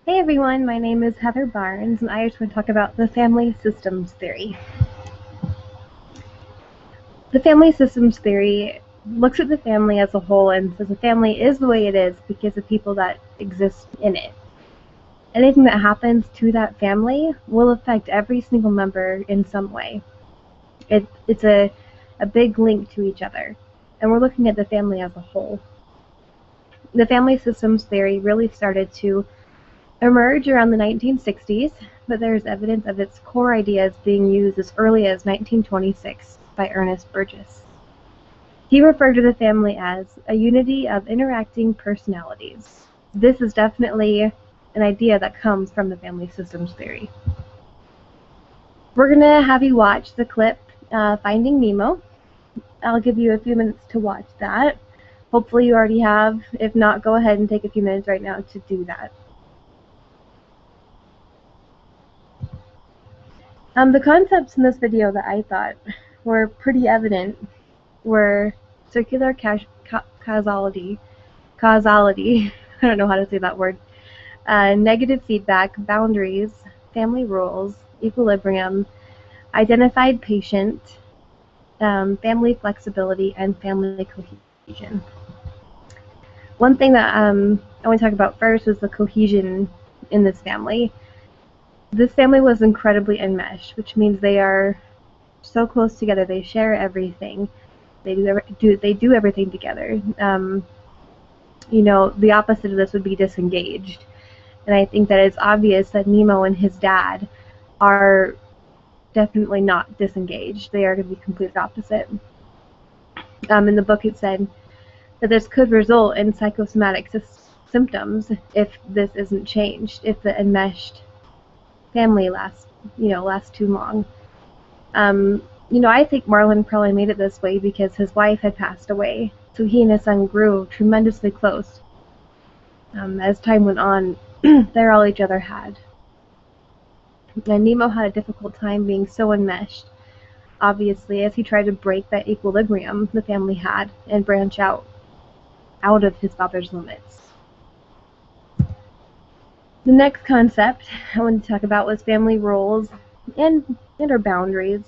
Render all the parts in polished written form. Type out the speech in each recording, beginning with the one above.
Hey everyone, my name is Heather Barnes, and I just want to talk about the family systems theory. The family systems theory looks at the family as a whole and says the family is the way it is because of people that exist in it. Anything that happens to that family will affect every single member in some way. It's a big link to each other, and we're looking at the family as a whole. The family systems theory really started to emerge around the 1960s, but there is evidence of its core ideas being used as early as 1926 by Ernest Burgess. He referred to the family as a unity of interacting personalities. This is definitely an idea that comes from the family systems theory. We're going to have you watch the clip Finding Nemo. I'll give you a few minutes to watch that. Hopefully you already have. If not, go ahead and take a few minutes right now to do that. The concepts in this video that I thought were pretty evident were circular causality, I don't know how to say that word, negative feedback, boundaries, family rules, equilibrium, identified patient, family flexibility, and family cohesion. One thing that I want to talk about first was the cohesion in this family. This family was incredibly enmeshed, which means they are so close together. They share everything. They do everything together. You know, the opposite of this would be disengaged. And I think that it's obvious that Nemo and his dad are definitely not disengaged. They are going to be completely opposite. In the book it said that this could result in psychosomatic symptoms if this isn't changed, if the enmeshed family lasts too long. I think Marlin probably made it this way because his wife had passed away, so he and his son grew tremendously close. As time went on, they're all each other had. And Nemo had a difficult time being so enmeshed, obviously, as he tried to break that equilibrium the family had and branch out of his father's limits. The next concept I wanted to talk about was family roles and or boundaries.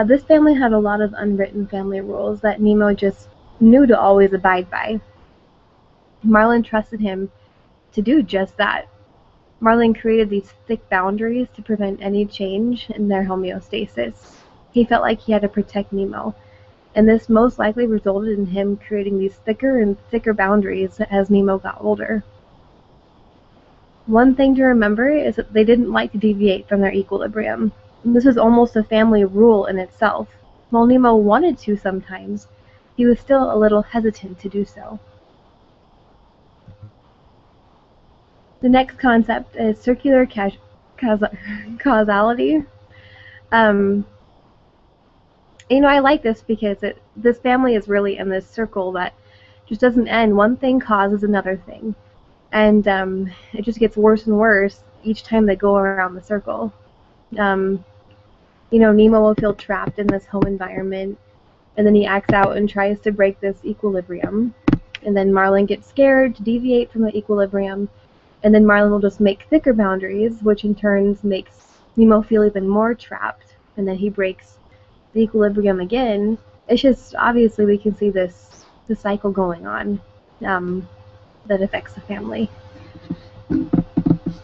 This family had a lot of unwritten family rules that Nemo just knew to always abide by. Marlin trusted him to do just that. Marlin created these thick boundaries to prevent any change in their homeostasis. He felt like he had to protect Nemo, and this most likely resulted in him creating these thicker and thicker boundaries as Nemo got older. One thing to remember is that they didn't like to deviate from their equilibrium. This was almost a family rule in itself. While Nemo wanted to sometimes, he was still a little hesitant to do so. The next concept is circular causality. I like this because this family is really in this circle that just doesn't end. One thing causes another thing. And it just gets worse and worse each time they go around the circle. Nemo will feel trapped in this home environment, and then he acts out and tries to break this equilibrium. And then Marlin gets scared to deviate from the equilibrium, and then Marlin will just make thicker boundaries, which in turn makes Nemo feel even more trapped, and then he breaks the equilibrium again. It's just, obviously, we can see the cycle going on. That affects the family.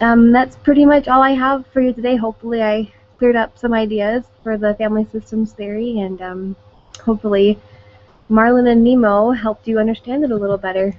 That's pretty much all I have for you today. Hopefully I cleared up some ideas for the family systems theory, and hopefully Marlin and Nemo helped you understand it a little better.